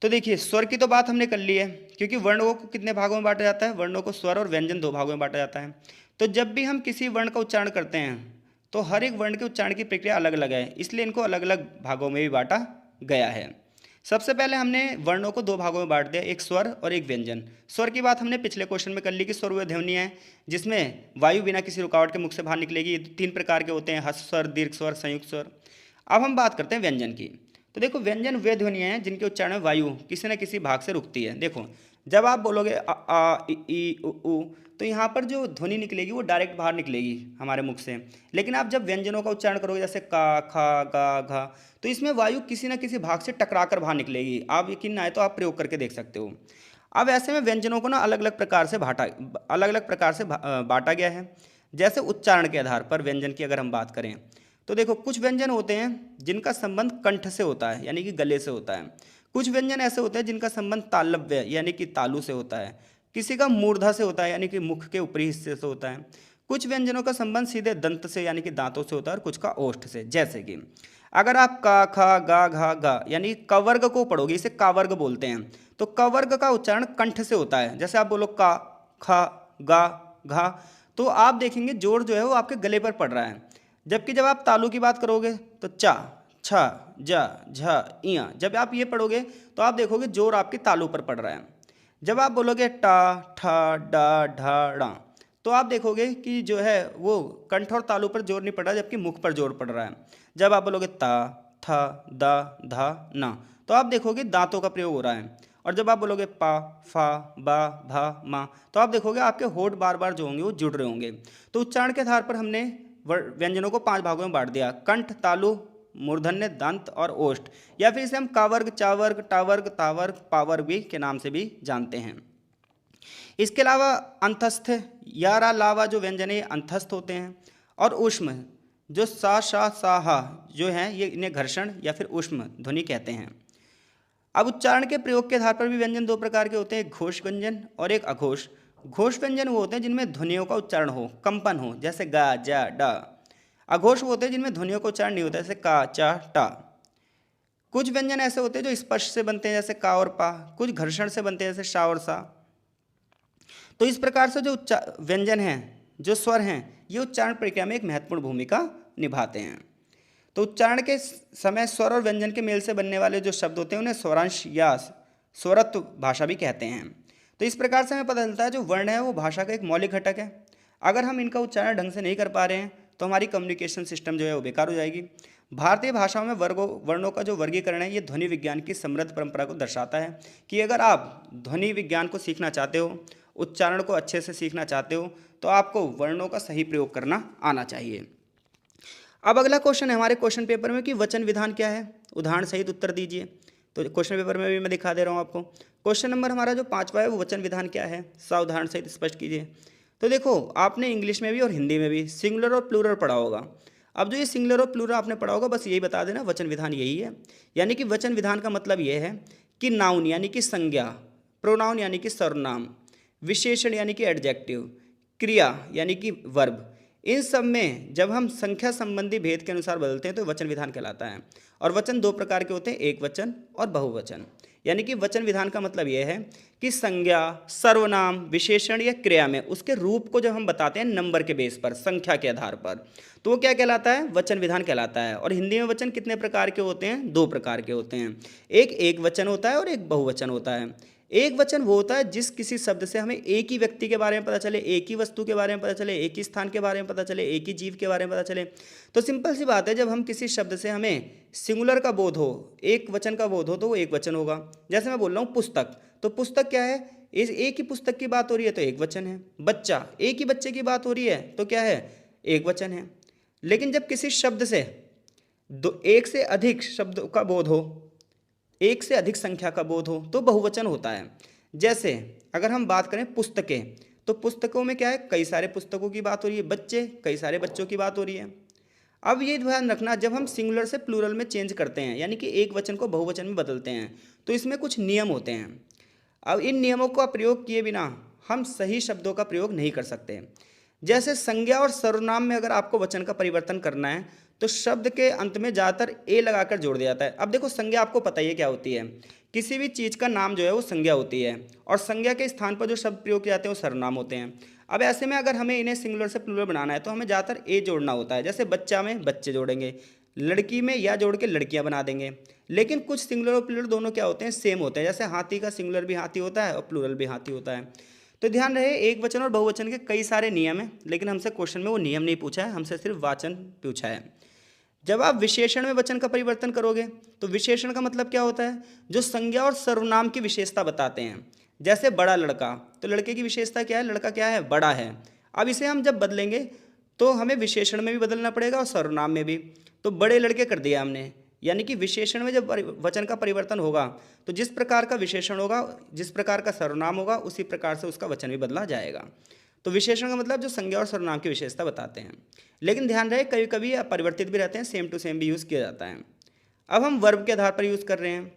तो देखिए, स्वर की तो बात हमने कर ली है, क्योंकि वर्णों को कितने भागों में बांटा जाता है, वर्णों को स्वर और व्यंजन 2 भागों में बांटा जाता है। तो जब भी हम किसी वर्ण का उच्चारण करते हैं तो हर एक वर्ण के उच्चारण की प्रक्रिया अलग अलग है, इसलिए इनको अलग अलग भागों में भी बांटा गया है। सबसे पहले हमने वर्णों को 2 भागों में बांट दिया, एक स्वर और एक व्यंजन। स्वर की बात हमने पिछले क्वेश्चन में कर ली कि स्वर व ध्वनि है जिसमें वायु बिना किसी रुकावट के मुख से बाहर निकलेगी। 3 प्रकार के होते हैं, ह्रस्व स्वर, दीर्घ स्वर, संयुक्त स्वर। अब हम बात करते हैं व्यंजन की। तो देखो, व्यंजन वे ध्वनियाँ हैं जिनके उच्चारण में वायु किसी न किसी भाग से रुकती है। देखो, जब आप बोलोगे अ आ इ उ ऊ, तो यहाँ पर जो ध्वनि निकलेगी वो डायरेक्ट बाहर निकलेगी हमारे मुख से। लेकिन आप जब व्यंजनों का उच्चारण करोगे जैसे का, खा, गा, घा, तो इसमें वायु किसी न किसी भाग से टकरा कर बाहर निकलेगी। आप यकीन ना आए तो आप प्रयोग करके देख सकते हो। अब ऐसे में व्यंजनों को ना अलग अलग प्रकार से बांटा गया है। जैसे उच्चारण के आधार पर व्यंजन की अगर हम बात करें तो देखो, कुछ व्यंजन होते हैं जिनका संबंध कंठ से होता है, यानी कि गले से होता है। कुछ व्यंजन ऐसे होते हैं जिनका संबंध तालव्य यानी कि तालु से होता है। किसी का मूर्धा से होता है, यानी कि मुख के ऊपरी हिस्से से होता है। कुछ व्यंजनों का संबंध सीधे दंत से यानी कि दांतों से होता है और कुछ का ओष्ठ से। जैसे कि अगर आप का, खा, गा, घा, गा यानी कवर्ग को पढ़ोगे, इसे कावर्ग बोलते हैं, तो कवर्ग का उच्चारण कंठ से होता है। जैसे आप बोलो का, खा, गा, घा, तो आप देखेंगे जोर जो है वो आपके गले पर पड़ रहा है। जबकि जब आप तालु की बात करोगे तो चा, छा, जा, झा, इया, जब आप ये पढ़ोगे तो आप देखोगे जोर आपके तालु पर पड़ रहा है। जब आप बोलोगे टा, ठा, डा, ढा, डा, तो आप देखोगे कि जो है वो कंठ और तालु पर जोर नहीं पड़ रहा, जबकि मुख पर जोर पड़ रहा है। जब आप बोलोगे ता, था, दा, धा, ना, तो आप देखोगे दांतों का प्रयोग हो रहा है। और जब आप बोलोगे पा, फा, बा, भा, मा, तो आप देखोगे आपके होठ बार बार जो होंगे वो जुड़ रहे होंगे। तो उच्चारण के आधार पर हमने व्यंजनों को 5 भागों में बांट दिया: कंठ, तालु, मूर्धन्य, दंत और ओष्ठ, या फिर इसे हम कावर्ग, चावर्ग, टावर्ग, तावर्ग, पावर्ग भी के नाम से भी जानते हैं। इसके अलावा अंतस्थ या रा, लावा जो व्यंजन है अंतस्थ होते हैं, और ऊष्म जो सा, शा, सा, हा जो हैं ये इन्हें घर्षण या फिर ऊष्म ध्वनि कहते हैं। अब उच्चारण के प्रयोग के आधार पर भी व्यंजन 2 प्रकार के होते हैं, एक घोष व्यंजन और एक अघोष। घोष व्यंजन वो होते हैं जिनमें ध्वनियों का उच्चारण हो, कंपन हो, जैसे गा, जा, डा। अघोष वो होते हैं जिनमें ध्वनियों का उच्चारण नहीं होता, जैसे का, चा, टा। कुछ व्यंजन ऐसे होते हैं जो स्पर्श से बनते हैं, जैसे का और पा। कुछ घर्षण से बनते हैं, जैसे शा और सा। तो इस प्रकार से जो व्यंजन हैं, जो स्वर हैं, ये उच्चारण प्रक्रिया में एक महत्वपूर्ण भूमिका निभाते हैं। तो उच्चारण के समय स्वर और व्यंजन के मेल से बनने वाले जो शब्द होते हैं उन्हें स्वरांश या स्वरत्व भाषा भी कहते हैं। तो इस प्रकार से हमें पता चलता है जो वर्ण है वो भाषा का एक मौलिक घटक है। अगर हम इनका उच्चारण ढंग से नहीं कर पा रहे हैं तो हमारी कम्युनिकेशन सिस्टम जो है वो बेकार हो जाएगी। भारतीय भाषाओं में वर्णों का जो वर्गीकरण है ये ध्वनि विज्ञान की समृद्ध परंपरा को दर्शाता है कि अगर आप ध्वनि विज्ञान को सीखना चाहते हो, उच्चारण को अच्छे से सीखना चाहते हो, तो आपको वर्णों का सही प्रयोग करना आना चाहिए। अब अगला क्वेश्चन है हमारे क्वेश्चन पेपर में कि वचन विधान क्या है, उदाहरण सहित उत्तर दीजिए। तो क्वेश्चन पेपर में भी मैं दिखा दे रहा हूँ आपको। क्वेश्चन नंबर हमारा जो 5वां है वो वचन विधान क्या है, सावधान सहित स्पष्ट कीजिए। तो देखो, आपने इंग्लिश में भी और हिंदी में भी सिंगुलर और प्लूरल पढ़ा होगा। अब जो ये सिंगुलर और प्लूरल आपने पढ़ा होगा, बस यही बता देना वचन विधान यही है। यानी कि वचन विधान का मतलब ये है कि नाउन यानी कि संज्ञा, प्रोनाउन यानी कि सर्वनाम, विशेषण यानी कि एडजेक्टिव, क्रिया यानी कि वर्ब, इन सब में जब हम संख्या संबंधी भेद के अनुसार बदलते हैं तो वचन विधान कहलाता है। और वचन 2 प्रकार के होते हैं, एक वचन और बहुवचन। यानी कि वचन विधान का मतलब यह है कि संज्ञा, सर्वनाम, विशेषण या क्रिया में उसके रूप को जब हम बताते हैं नंबर के बेस पर, संख्या के आधार पर, तो वो क्या कहलाता है, वचन विधान कहलाता है। और हिंदी में वचन कितने प्रकार के होते हैं, 2 प्रकार के होते हैं, एक वचन होता है और एक बहुवचन होता है। एक वचन वो होता है जिस किसी शब्द से हमें एक ही व्यक्ति के बारे में पता चले, एक ही वस्तु के बारे में पता चले, एक ही स्थान के बारे में पता चले, एक ही जीव के बारे में पता चले। तो सिंपल सी बात है, जब हम किसी शब्द से हमें सिंगुलर का बोध हो, एक वचन का बोध हो, तो वो एक वचन होगा। जैसे मैं बोल रहा हूँ पुस्तक, तो पुस्तक क्या है, इस एक ही पुस्तक की बात हो रही है तो एक वचन है। बच्चा, एक ही बच्चे की बात हो रही है तो क्या है, एक वचन है। लेकिन जब किसी शब्द से एक से अधिक शब्द का बोध हो, एक से अधिक संख्या का बोध हो, तो बहुवचन होता है। जैसे अगर हम बात करें पुस्तकें, तो पुस्तकों में क्या है, कई सारे पुस्तकों की बात हो रही है, बच्चे, कई सारे बच्चों की बात हो रही है। अब ये ध्यान रखना, जब हम सिंगुलर से प्लूरल में चेंज करते हैं, यानी कि एक वचन को बहुवचन में बदलते हैं, तो इसमें कुछ नियम होते हैं। अब इन नियमों का प्रयोग किए बिना हम सही शब्दों का प्रयोग नहीं कर सकते। जैसे संज्ञा और सर्वनाम में अगर आपको वचन का परिवर्तन करना है तो शब्द के अंत में ज़्यादातर ए लगाकर जोड़ दिया जाता है। अब देखो, संज्ञा आपको पता ही है क्या होती है, किसी भी चीज़ का नाम जो है वो संज्ञा होती है, और संज्ञा के स्थान पर जो शब्द प्रयोग किए जाते हैं वो सर्वनाम होते हैं। अब ऐसे में अगर हमें इन्हें सिंगुलर से प्लूरल बनाना है तो हमें ज़्यादातर ए जोड़ना होता है। जैसे बच्चा में बच्चे जोड़ेंगे, लड़की में या जोड़ के लड़कियां बना देंगे। लेकिन कुछ सिंगुलर और प्लूरल दोनों क्या होते हैं, सेम होते हैं। जैसे हाथी का सिंगुलर भी हाथी होता है और प्लूरल भी हाथी होता है। तो ध्यान रहे, एक वचन और बहुवचन के कई सारे नियम हैं, लेकिन हमसे क्वेश्चन में वो नियम नहीं पूछा है, हमसे सिर्फ वाचन पूछा है। जब आप विशेषण में वचन का परिवर्तन करोगे तो विशेषण का मतलब क्या होता है, जो संज्ञा और सर्वनाम की विशेषता बताते हैं। जैसे बड़ा लड़का, तो लड़के की विशेषता क्या है, लड़का क्या है, बड़ा है। अब इसे हम जब बदलेंगे तो हमें विशेषण में भी बदलना पड़ेगा और सर्वनाम में भी। तो बड़े लड़के कर दिया हमने, यानी कि विशेषण में जब वचन का परिवर्तन होगा तो जिस प्रकार का विशेषण होगा, जिस प्रकार का सर्वनाम होगा, उसी प्रकार से उसका वचन भी बदला जाएगा। तो विशेषण का मतलब जो संज्ञा और सर्वनाम की विशेषता बताते हैं। लेकिन ध्यान रहे, कभी कभी परिवर्तित भी रहते हैं, सेम टू सेम भी यूज़ किया जाता है। अब हम वर्ब के आधार पर यूज़ कर रहे हैं।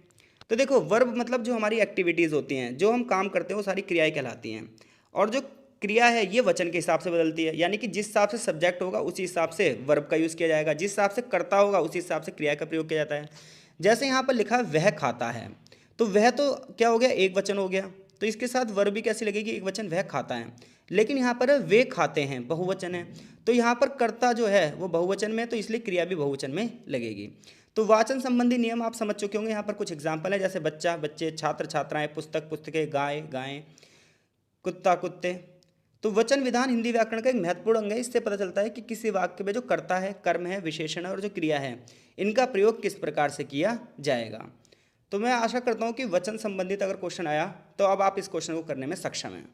तो देखो, वर्ब मतलब जो हमारी एक्टिविटीज़ होती हैं, जो हम काम करते हैं, वो सारी क्रियाएं कहलाती हैं। और जो क्रिया है ये वचन के हिसाब से बदलती है, यानी कि जिस हिसाब से सब्जेक्ट होगा उसी हिसाब से वर्ब का यूज़ किया जाएगा, जिस हिसाब से कर्ता होगा उसी हिसाब से क्रिया का प्रयोग किया जाता है। जैसे यहाँ पर लिखा है वह खाता है, तो वह तो क्या हो गया, एक वचन हो गया, तो इसके साथ वर्ब भी कैसी लगेगी, एक वचन, वह खाता है। लेकिन यहाँ पर वे खाते हैं, बहुवचन है, तो यहाँ पर कर्ता जो है वो बहुवचन में है, तो इसलिए क्रिया भी बहुवचन में लगेगी। तो वाचन संबंधी नियम आप समझ चुके होंगे। यहाँ पर कुछ एग्जाम्पल है, जैसे बच्चा, बच्चे, छात्र, छात्राएं, पुस्तक, पुस्तकें, गाय, गायें, कुत्ता, कुत्ते। तो वचन विधान हिंदी व्याकरण का एक महत्वपूर्ण अंग है। इससे पता चलता है कि किसी वाक्य में जो कर्ता है, कर्म है, विशेषण है और जो क्रिया है, इनका प्रयोग किस प्रकार से किया जाएगा। तो मैं आशा करता हूँ कि वचन संबंधित अगर क्वेश्चन आया तो अब आप इस क्वेश्चन को करने में सक्षम हैं।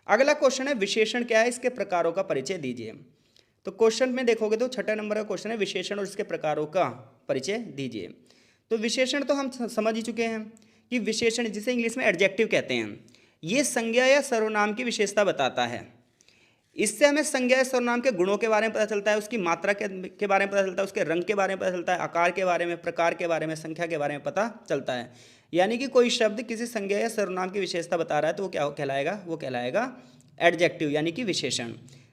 अगला क्वेश्चन है, विशेषण क्या है, इसके प्रकारों का परिचय दीजिए। तो क्वेश्चन में देखोगे तो 6 नंबर का क्वेश्चन है, विशेषण और इसके प्रकारों का परिचय दीजिए। तो विशेषण तो हम समझ ही चुके हैं कि विशेषण, जिसे इंग्लिश में एडजेक्टिव कहते हैं, ये संज्ञा या सर्वनाम की विशेषता बताता है। इससे हमें संज्ञा या सर्वनाम के गुणों के बारे में पता चलता है, उसकी मात्रा के बारे में पता चलता है, उसके रंग के बारे में पता चलता है, आकार के बारे में, प्रकार के बारे में, संख्या के बारे में पता चलता है। यानी कि कोई शब्द किसी संज्ञा या सर्वनाम की विशेषता बता रहा है तो वो क्या कहलाएगा, वो कहलाएगा एडजेक्टिव, यानी कि विशेषण।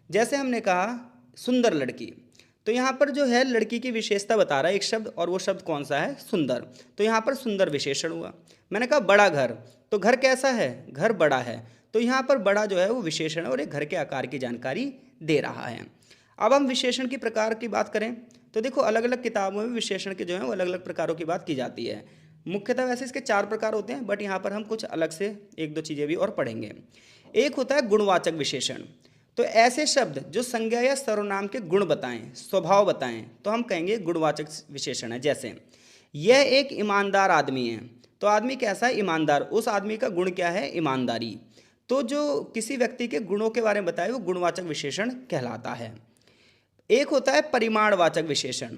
जैसे हमने कहा सुंदर लड़की, तो यहाँ पर जो है लड़की की विशेषता बता रहा है एक शब्द, और वो शब्द कौन सा है, सुंदर, तो यहाँ पर सुंदर विशेषण हुआ। मैंने कहा बड़ा घर, तो घर कैसा है, घर बड़ा है, तो यहाँ पर बड़ा जो है वो विशेषण है और एक घर के आकार की जानकारी दे रहा है। अब हम विशेषण की प्रकार की बात करें तो देखो, अलग अलग किताबों में विशेषण के जो है वो अलग अलग प्रकारों की बात की जाती है। मुख्यतः वैसे इसके 4 प्रकार होते हैं, बट यहाँ पर हम कुछ अलग से 1-2 चीज़ें भी और पढ़ेंगे। एक होता है गुणवाचक विशेषण, तो ऐसे शब्द जो संज्ञा या सर्वनाम के गुण बताएं, स्वभाव बताएं, तो हम कहेंगे गुणवाचक विशेषण है। जैसे यह एक ईमानदार आदमी है, तो आदमी कैसा है, ईमानदार, उस आदमी का गुण क्या है, ईमानदारी। तो जो किसी व्यक्ति के गुणों के बारे में बताए वो गुणवाचक विशेषण कहलाता है। एक होता है परिमाणवाचक विशेषण।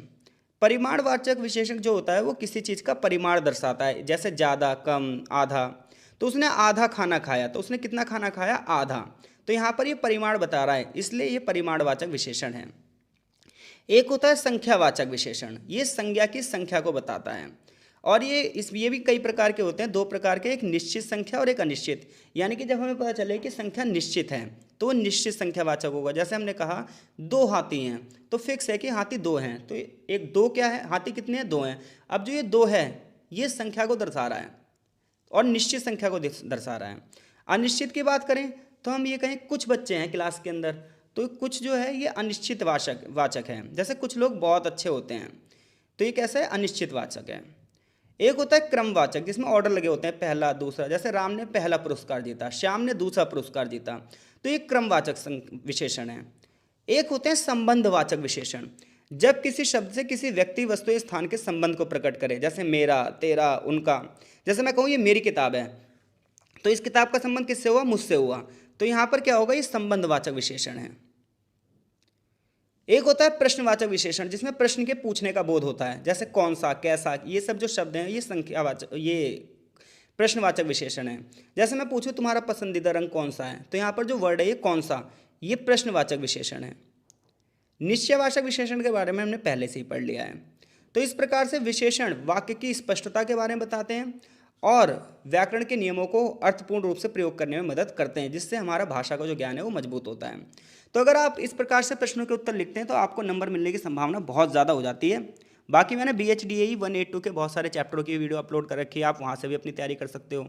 परिमाणवाचक विशेषण जो होता है वो किसी चीज़ का परिमाण दर्शाता है, जैसे ज़्यादा, कम, आधा। तो उसने आधा खाना खाया, तो उसने कितना खाना खाया, आधा, तो यहाँ पर ये परिमाण बता रहा है, इसलिए ये परिमाणवाचक विशेषण है। एक होता है संख्यावाचक विशेषण, ये संज्ञा की संख्या को बताता है, और ये भी कई प्रकार के होते हैं, 2 प्रकार के, एक निश्चित संख्या और एक अनिश्चित। यानी कि जब हमें पता चले कि संख्या निश्चित है तो निश्चित संख्यावाचक होगा। जैसे हमने कहा 2 हाथी हैं, तो फिक्स है कि हाथी 2 हैं, तो एक 2 क्या है, हाथी कितने हैं, 2 हैं। अब जो ये 2 है ये संख्या को दर्शा रहा है और निश्चित संख्या को दर्शा रहा है। अनिश्चित की बात करें तो हम ये कहें कुछ बच्चे हैं क्लास के अंदर, तो कुछ जो है ये अनिश्चित वाचक है। जैसे कुछ लोग बहुत अच्छे होते हैं, तो ये कैसा है, अनिश्चित वाचक है। एक होता है क्रमवाचक जिसमें ऑर्डर लगे होते हैं, पहला दूसरा, जैसे राम ने पहला पुरस्कार जीता, श्याम ने दूसरा पुरस्कार जीता, तो ये क्रमवाचक विशेषण है। एक होते हैं संबंधवाचक विशेषण, जब किसी शब्द से किसी व्यक्ति, वस्तु या स्थान के संबंध को प्रकट करे, जैसे मेरा, तेरा, उनका। जैसे मैं कहूँ ये मेरी किताब है, तो इस किताब का संबंध किससे हुआ? मुझसे हुआ, तो यहाँ पर क्या होगा? ये संबंधवाचक विशेषण है। एक होता है प्रश्नवाचक विशेषण जिसमें प्रश्न के पूछने का बोध होता है, जैसे कौन सा, कैसा, ये सब जो शब्द हैं ये संख्यावाचक, ये प्रश्नवाचक विशेषण है। जैसे मैं पूछूं तुम्हारा पसंदीदा रंग कौन सा है, तो यहाँ पर जो वर्ड है ये कौन सा, ये प्रश्नवाचक विशेषण है। निश्चयवाचक विशेषण के बारे में हमने पहले से ही पढ़ लिया है। तो इस प्रकार से विशेषण वाक्य की स्पष्टता के बारे में बताते हैं और व्याकरण के नियमों को अर्थपूर्ण रूप से प्रयोग करने में मदद करते हैं, जिससे हमारा भाषा का जो ज्ञान है वो मजबूत होता है। तो अगर आप इस प्रकार से प्रश्नों के उत्तर लिखते हैं तो आपको नंबर मिलने की संभावना बहुत ज़्यादा हो जाती है। बाकी मैंने BHDAE 182 के बहुत सारे चैप्टरों की वीडियो अपलोड कर रखी है, आप वहाँ से भी अपनी तैयारी कर सकते हो।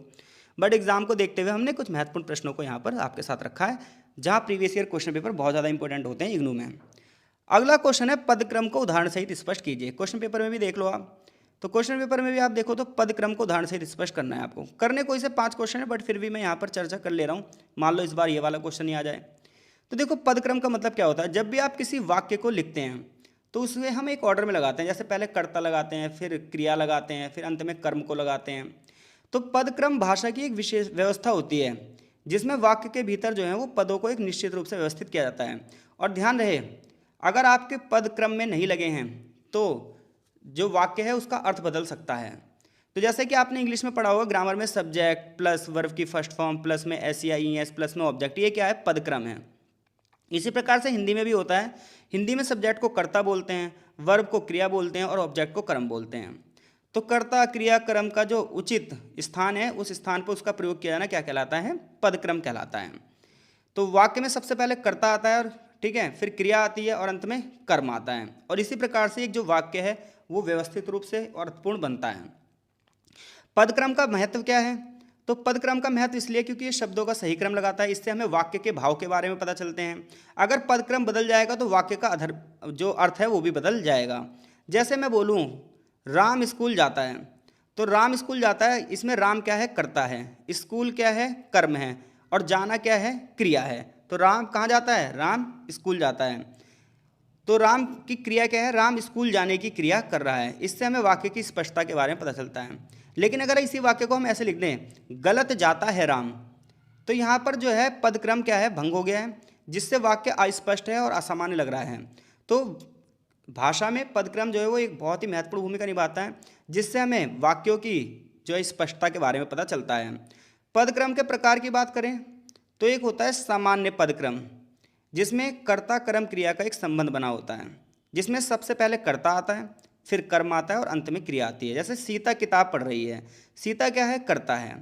बट एग्जाम को देखते हुए हमने कुछ महत्वपूर्ण प्रश्नों को यहाँ पर आपके साथ रखा है, जहाँ प्रीवियस ईयर क्वेश्चन पेपर बहुत ज़्यादा इंपॉर्टेंट होते हैं इग्नू में। अगला क्वेश्चन है पदक्रम को उदाहरण सहित स्पष्ट कीजिए। क्वेश्चन पेपर में भी देख लो आप, तो क्वेश्चन पेपर में भी आप देखो तो पदक्रम को उदाहरण सहित स्पष्ट करना है आपको। करने कोई से 5 क्वेश्चन है, बट फिर भी मैं यहाँ पर चर्चा कर ले रहा हूँ, मान लो इस बार ये वाला क्वेश्चन ही आ जाए। तो देखो पदक्रम का मतलब क्या होता है, जब भी आप किसी वाक्य को लिखते हैं तो उसमें हम एक ऑर्डर में लगाते हैं, जैसे पहले कर्ता लगाते हैं, फिर क्रिया लगाते हैं, फिर अंत में कर्म को लगाते हैं। तो पदक्रम भाषा की एक विशेष व्यवस्था होती है जिसमें वाक्य के भीतर जो है वो पदों को एक निश्चित रूप से व्यवस्थित किया जाता है। और ध्यान रहे, अगर आपके पद क्रम में नहीं लगे हैं तो जो वाक्य है उसका अर्थ बदल सकता है। तो जैसे कि आपने इंग्लिश में पढ़ा होगा ग्रामर में, सब्जेक्ट प्लस वर्ब की फर्स्ट फॉर्म प्लस में एस या ई एस प्लस में ऑब्जेक्ट, ये क्या है? पदक्रम है। इसी प्रकार से हिंदी में भी होता है। हिंदी में सब्जेक्ट को कर्ता बोलते हैं, वर्ब को क्रिया बोलते हैं और ऑब्जेक्ट को कर्म बोलते हैं। तो कर्ता, क्रिया, कर्म का जो उचित स्थान है उस स्थान पर उसका प्रयोग किया जाना क्या कहलाता है? पदक्रम कहलाता है। तो वाक्य में सबसे पहले कर्ता आता है, और ठीक है, फिर क्रिया आती है और अंत में कर्म आता है। और इसी प्रकार से एक जो वाक्य है वो व्यवस्थित रूप से और अर्थपूर्ण बनता है। पदक्रम का महत्व क्या है? तो पदक्रम का महत्व इसलिए क्योंकि ये शब्दों का सही क्रम लगाता है, इससे हमें वाक्य के भाव के बारे में पता चलते हैं। अगर पदक्रम बदल जाएगा तो वाक्य का जो अर्थ है वो भी बदल जाएगा। जैसे मैं बोलूँ राम स्कूल जाता है, तो राम स्कूल जाता है, इसमें राम क्या है? कर्ता है, स्कूल क्या है? कर्म है, और जाना क्या है? क्रिया है। तो राम कहाँ जाता है? राम स्कूल जाता है। तो राम की क्रिया क्या है? राम स्कूल जाने की क्रिया कर रहा है। इससे हमें वाक्य की स्पष्टता के बारे में पता चलता है। लेकिन अगर इसी वाक्य को हम ऐसे लिख दें, गलत जाता है राम, तो यहाँ पर जो है पदक्रम क्या है? भंग हो गया है, जिससे वाक्य अस्पष्ट है और असामान्य लग रहा है। तो भाषा में पदक्रम जो है वो एक बहुत ही महत्वपूर्ण भूमिका निभाता है, जिससे हमें वाक्यों की जो है स्पष्टता के बारे में पता चलता है। पदक्रम के प्रकार की बात करें तो एक होता है सामान्य पदक्रम, जिसमें कर्ता कर्म क्रिया का एक संबंध बना होता है, जिसमें सबसे पहले कर्ता आता है, फिर कर्म आता है और अंत में क्रिया आती है। जैसे सीता किताब पढ़ रही है, सीता क्या है? कर्ता है,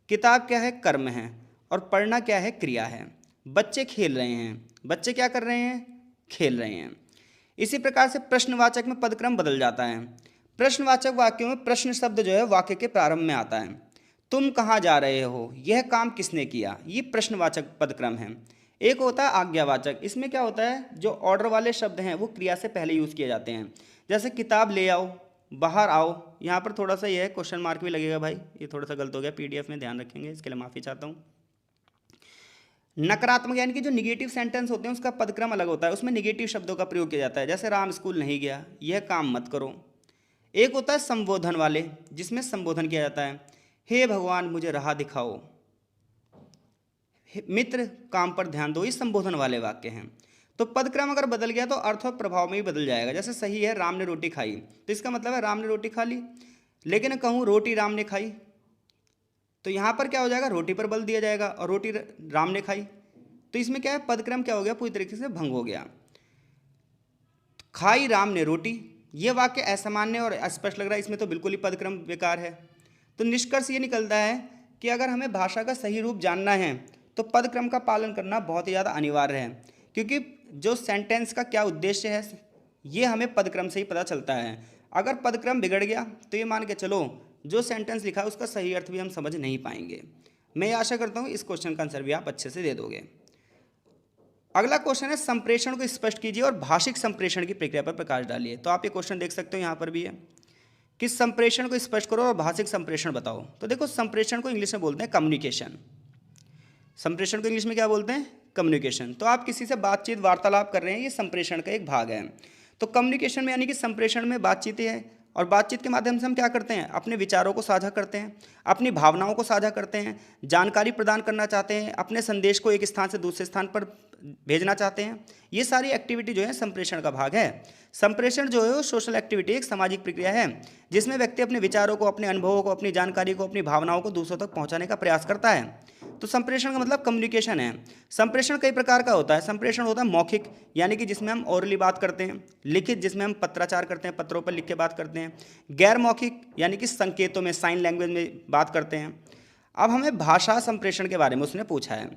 किताब क्या है? कर्म है, और पढ़ना क्या है? क्रिया है। बच्चे खेल रहे हैं, बच्चे क्या कर रहे हैं? खेल रहे हैं। इसी प्रकार से प्रश्नवाचक में पदक्रम बदल जाता है। प्रश्नवाचक वाक्यों में प्रश्न शब्द जो है वाक्य के प्रारंभ में आता है। तुम कहाँ जा रहे हो? यह काम किसने किया? ये प्रश्नवाचक पदक्रम है। एक होता है आज्ञावाचक, इसमें क्या होता है? जो ऑर्डर वाले शब्द हैं वो क्रिया से पहले यूज़ किए जाते हैं। जैसे किताब ले आओ, बाहर आओ। यहाँ पर थोड़ा सा यह है, क्वेश्चन मार्क भी लगेगा भाई, ये थोड़ा सा गलत हो गया, PDF में ध्यान रखेंगे, इसके लिए माफ़ी चाहता हूँ। नकारात्मक यानी कि जो निगेटिव सेंटेंस होते हैं उसका पदक्रम अलग होता है, उसमें निगेटिव शब्दों का प्रयोग किया जाता है। जैसे राम स्कूल नहीं गया, यह काम मत करो। एक होता है संबोधन वाले, जिसमें संबोधन किया जाता है, हे भगवान मुझे राह दिखाओ, मित्र काम पर ध्यान दो। ये संबोधन वाले वाक्य हैं। तो पदक्रम अगर बदल गया तो अर्थ और प्रभाव में ही बदल जाएगा। जैसे सही है राम ने रोटी खाई, तो इसका मतलब है राम ने रोटी खा ली। लेकिन कहूँ रोटी राम ने खाई, तो यहाँ पर क्या हो जाएगा? रोटी पर बल दिया जाएगा, और रोटी राम ने खाई, तो इसमें क्या है? पदक्रम क्या हो गया? पूरी तरीके से भंग हो गया। खाई राम ने रोटी, ये वाक्य असामान्य और अस्पष्ट लग रहा है, इसमें तो बिल्कुल ही पदक्रम बेकार है। तो निष्कर्ष ये निकलता है कि अगर हमें भाषा का सही रूप जानना है तो पदक्रम का पालन करना बहुत ही ज़्यादा अनिवार्य है, क्योंकि जो सेंटेंस का क्या उद्देश्य है ये हमें पदक्रम से ही पता चलता है। अगर पदक्रम बिगड़ गया तो ये मान के चलो जो सेंटेंस लिखा है उसका सही अर्थ भी हम समझ नहीं पाएंगे। मैं ये आशा करता हूँ इस क्वेश्चन का आंसर भी आप अच्छे से दे दोगे। अगला क्वेश्चन है संप्रेषण को स्पष्ट कीजिए और भाषिक संप्रेषण की प्रक्रिया पर प्रकाश डालिए। तो आप ये क्वेश्चन देख सकते हो, यहाँ पर भी है। कि संप्रेषण को स्पष्ट करो और भाषिक संप्रेषण बताओ। तो देखो, संप्रेषण को इंग्लिश में बोलते हैं कम्युनिकेशन। संप्रेषण को इंग्लिश में क्या बोलते हैं? कम्युनिकेशन। तो आप किसी से बातचीत वार्तालाप कर रहे हैं, ये संप्रेषण का एक भाग है। तो कम्युनिकेशन में यानी कि संप्रेषण में बातचीत है, और बातचीत के माध्यम से हम क्या करते हैं? अपने विचारों को साझा करते हैं, अपनी भावनाओं को साझा करते हैं, जानकारी प्रदान करना चाहते हैं, अपने संदेश को एक स्थान से दूसरे स्थान पर भेजना चाहते हैं। ये सारी एक्टिविटी जो है संप्रेषण का भाग है। संप्रेषण जो है वो सोशल एक्टिविटी, एक सामाजिक प्रक्रिया है जिसमें व्यक्ति अपने विचारों को, अपने अनुभवों को, अपनी जानकारी को, अपनी भावनाओं को दूसरों तक पहुंचाने का प्रयास करता है। तो संप्रेषण का मतलब कम्युनिकेशन है। संप्रेषण कई प्रकार का होता है। संप्रेषण होता है मौखिक, यानी कि जिसमें हम ओरली बात करते हैं। लिखित, जिसमें हम पत्राचार करते हैं, पत्रों पर लिख के बात करते हैं। गैर मौखिक, यानी कि संकेतों में, साइन लैंग्वेज में बात करते हैं। अब हमें भाषा संप्रेषण के बारे में उसने पूछा है।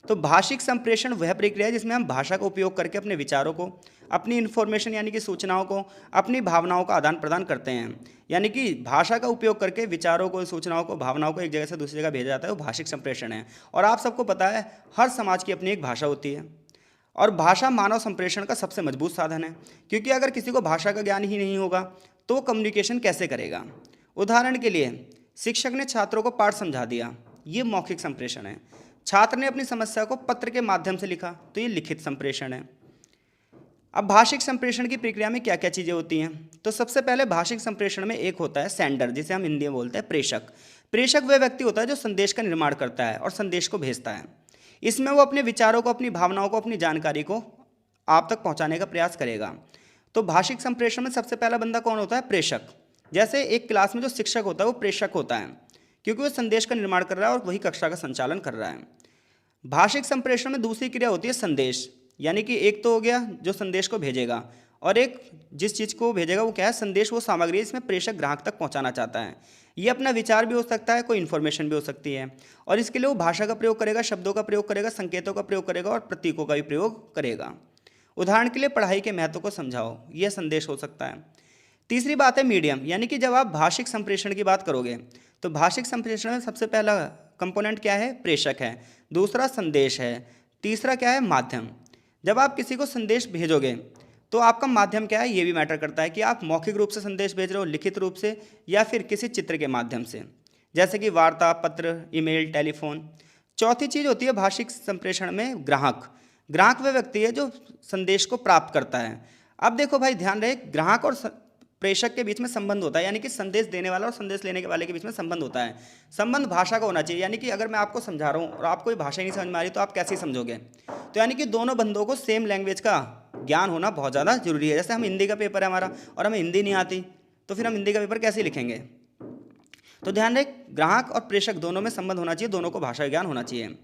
तो भाषिक संप्रेषण वह प्रक्रिया है जिसमें हम भाषा का उपयोग करके अपने विचारों को, अपनी इन्फॉर्मेशन यानी कि सूचनाओं को, अपनी भावनाओं का आदान प्रदान करते हैं। यानी कि भाषा का उपयोग करके विचारों को, सूचनाओं को, भावनाओं को एक जगह से दूसरी जगह भेजा जाता है, वो भाषिक संप्रेषण है। और आप सबको पता है, हर समाज की अपनी एक भाषा होती है, और भाषा मानव संप्रेषण का सबसे मजबूत साधन है। क्योंकि अगर किसी को भाषा का ज्ञान ही नहीं होगा तो वो कम्युनिकेशन कैसे करेगा? उदाहरण के लिए, शिक्षक ने छात्रों को पाठ समझा दिया, ये मौखिक संप्रेषण है। छात्र ने अपनी समस्या को पत्र के माध्यम से लिखा, तो ये लिखित संप्रेषण है। अब भाषिक संप्रेषण की प्रक्रिया में क्या क्या चीज़ें होती हैं? तो सबसे पहले भाषिक संप्रेषण में एक होता है सेंडर, जिसे हम हिंदी में बोलते हैं प्रेषक। प्रेषक वह व्यक्ति होता है जो संदेश का निर्माण करता है और संदेश को भेजता है। इसमें वो अपने विचारों को, अपनी भावनाओं को, अपनी जानकारी को आप तक पहुंचाने का प्रयास करेगा। तो भाषिक संप्रेषण में सबसे पहला बंदा कौन होता है? प्रेषक। जैसे एक क्लास में जो शिक्षक होता है वो प्रेषक होता है, क्योंकि वो संदेश का निर्माण कर रहा है और वही कक्षा का संचालन कर रहा है। भाषिक संप्रेषण में दूसरी क्रिया होती है संदेश, यानी कि एक तो हो गया जो संदेश को भेजेगा, और एक जिस चीज़ को भेजेगा वो क्या है? संदेश, वो सामग्री है इसमें प्रेषक ग्राहक तक पहुंचाना चाहता है। ये अपना विचार भी हो सकता है, कोई इन्फॉर्मेशन भी हो सकती है, और इसके लिए वो भाषा का प्रयोग करेगा, शब्दों का प्रयोग करेगा, संकेतों का प्रयोग करेगा और प्रतीकों का भी प्रयोग करेगा। उदाहरण के लिए, पढ़ाई के महत्व को समझाओ, यह संदेश हो सकता है। तीसरी बात है मीडियम, यानी कि जब आप भाषिक संप्रेषण की बात करोगे तो भाषिक संप्रेषण में सबसे पहला कंपोनेंट क्या है? प्रेषक है। दूसरा संदेश है। तीसरा क्या है? माध्यम। जब आप किसी को संदेश भेजोगे तो आपका माध्यम क्या है, ये भी मैटर करता है कि आप मौखिक रूप से संदेश भेज रहे हो, लिखित रूप से, या फिर किसी चित्र के माध्यम से, जैसे कि वार्ता, पत्र, ईमेल, टेलीफोन। चौथी चीज़ होती है भाषिक संप्रेषण में ग्राहक। ग्राहक वह व्यक्ति है जो संदेश को प्राप्त करता है। अब देखो भाई, ध्यान रहे, ग्राहक और प्रेषक के बीच में संबंध होता है, यानी कि संदेश देने वाला और संदेश लेने के वाले के बीच में संबंध होता है। संबंध भाषा का होना चाहिए, यानी कि अगर मैं आपको समझा रहा हूँ और आपको ये भाषा ही नहीं समझ में आ रही तो आप कैसे समझोगे? तो यानी कि दोनों बंदों को सेम लैंग्वेज का ज्ञान होना बहुत ज़्यादा जरूरी है। जैसे हम हिंदी का पेपर है हमारा और हमें हिंदी नहीं आती, तो फिर हम हिंदी का पेपर कैसे लिखेंगे? तो ध्यान रहे, ग्राहक और प्रेषक दोनों में संबंध होना चाहिए, दोनों को भाषा ज्ञान होना चाहिए।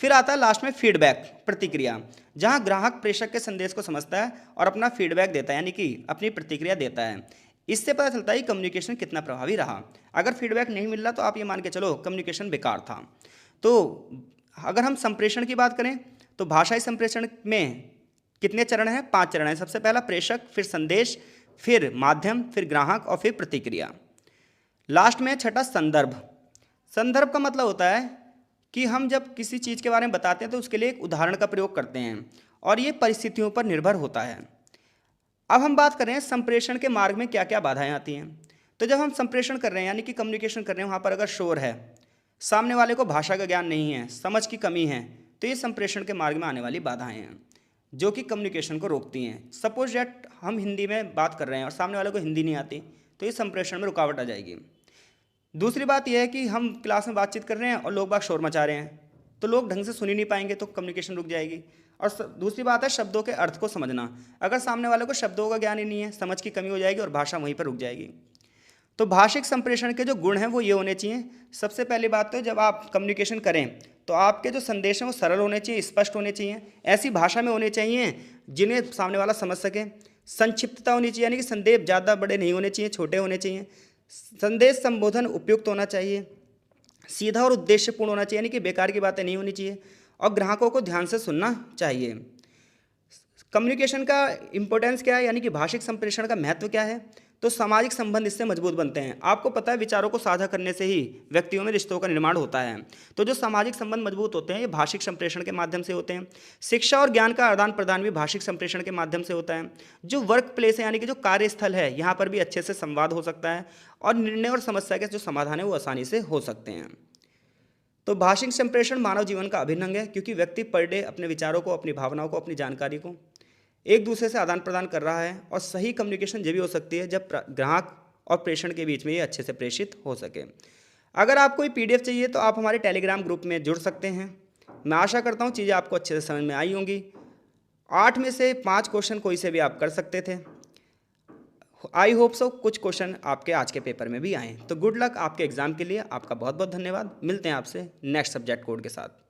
फिर आता है लास्ट में फीडबैक, प्रतिक्रिया, जहाँ ग्राहक प्रेषक के संदेश को समझता है और अपना फीडबैक देता है, यानी कि अपनी प्रतिक्रिया देता है। इससे पता चलता है कि कम्युनिकेशन कितना प्रभावी रहा। अगर फीडबैक नहीं मिल रहा तो आप ये मान के चलो कम्युनिकेशन बेकार था। तो अगर हम संप्रेषण की बात करें तो भाषाई संप्रेषण में कितने चरण हैं? 5 चरण हैं। सबसे पहला प्रेषक, फिर संदेश, फिर माध्यम, फिर ग्राहक और फिर प्रतिक्रिया। लास्ट में छठा संदर्भ। संदर्भ का मतलब होता है कि हम जब किसी चीज़ के बारे में बताते हैं तो उसके लिए एक उदाहरण का प्रयोग करते हैं, और ये परिस्थितियों पर निर्भर होता है। अब हम बात कर रहे हैं संप्रेषण के मार्ग में क्या क्या बाधाएं आती हैं। तो जब हम संप्रेषण कर रहे हैं, यानी कि कम्युनिकेशन कर रहे हैं, वहाँ पर अगर शोर है, सामने वाले को भाषा का ज्ञान नहीं है, समझ की कमी है, तो ये संप्रेषण के मार्ग में आने वाली बाधाएं हैं जो कि कम्युनिकेशन को रोकती हैं। सपोज दैट हम हिंदी में बात कर रहे हैं और सामने वाले को हिंदी नहीं आती, तो ये संप्रेषण में रुकावट आ जाएगी। दूसरी बात यह है कि हम क्लास में बातचीत कर रहे हैं और लोग बात शोर मचा रहे हैं, तो लोग ढंग से सुन ही नहीं पाएंगे, तो कम्युनिकेशन रुक जाएगी। और दूसरी बात है शब्दों के अर्थ को समझना। अगर सामने वाले को शब्दों का ज्ञान ही नहीं है, समझ की कमी हो जाएगी और भाषा वहीं पर रुक जाएगी। तो भाषिक संप्रेषण के जो गुण हैं वो ये होने चाहिए। सबसे पहली बात तो जब आप कम्युनिकेशन करें तो आपके जो संदेश हैं वो सरल होने चाहिए, स्पष्ट होने चाहिए, ऐसी भाषा में होने चाहिए जिन्हें सामने वाला समझ सके। संक्षिप्तता होनी चाहिए, यानी कि संदेश ज़्यादा बड़े नहीं होने चाहिए, छोटे होने चाहिए। संदेश संबोधन उपयुक्त होना चाहिए, सीधा और उद्देश्यपूर्ण होना चाहिए, यानी कि बेकार की बातें नहीं होनी चाहिए, और ग्राहकों को ध्यान से सुनना चाहिए। कम्युनिकेशन का इंपॉर्टेंस क्या है, यानी कि भाषिक संप्रेषण का महत्व क्या है? तो सामाजिक संबंध इससे मजबूत बनते हैं। आपको पता है विचारों को साझा करने से ही व्यक्तियों में रिश्तों का निर्माण होता है। तो जो सामाजिक संबंध मजबूत होते हैं ये भाषिक संप्रेषण के माध्यम से होते हैं। शिक्षा और ज्ञान का आदान प्रदान भी भाषिक संप्रेषण के माध्यम से होता है। जो वर्क प्लेस है यानी कि जो कार्यस्थल है यहाँ पर भी अच्छे से संवाद हो सकता है और निर्णय और समस्या के जो समाधान है वो आसानी से हो सकते हैं। तो भाषिक संप्रेषण मानव जीवन का अभिन्न अंग है, क्योंकि व्यक्ति पर डे अपने विचारों को, अपनी भावनाओं को, अपनी जानकारी को एक दूसरे से आदान प्रदान कर रहा है। और सही कम्युनिकेशन जब भी हो सकती है जब ग्राहक और प्रेषण के बीच में ये अच्छे से प्रेषित हो सके। अगर आपको कोई पीडीएफ चाहिए तो आप हमारे टेलीग्राम ग्रुप में जुड़ सकते हैं। मैं आशा करता हूँ चीज़ें आपको अच्छे से समझ में आई होंगी। 8 में से 5 क्वेश्चन कोई से भी आप कर सकते थे। आई होप सो कुछ क्वेश्चन आपके आज के पेपर में भी आए। तो गुड लक आपके एग्जाम के लिए। आपका बहुत बहुत धन्यवाद। मिलते हैं आपसे नेक्स्ट सब्जेक्ट कोड के साथ।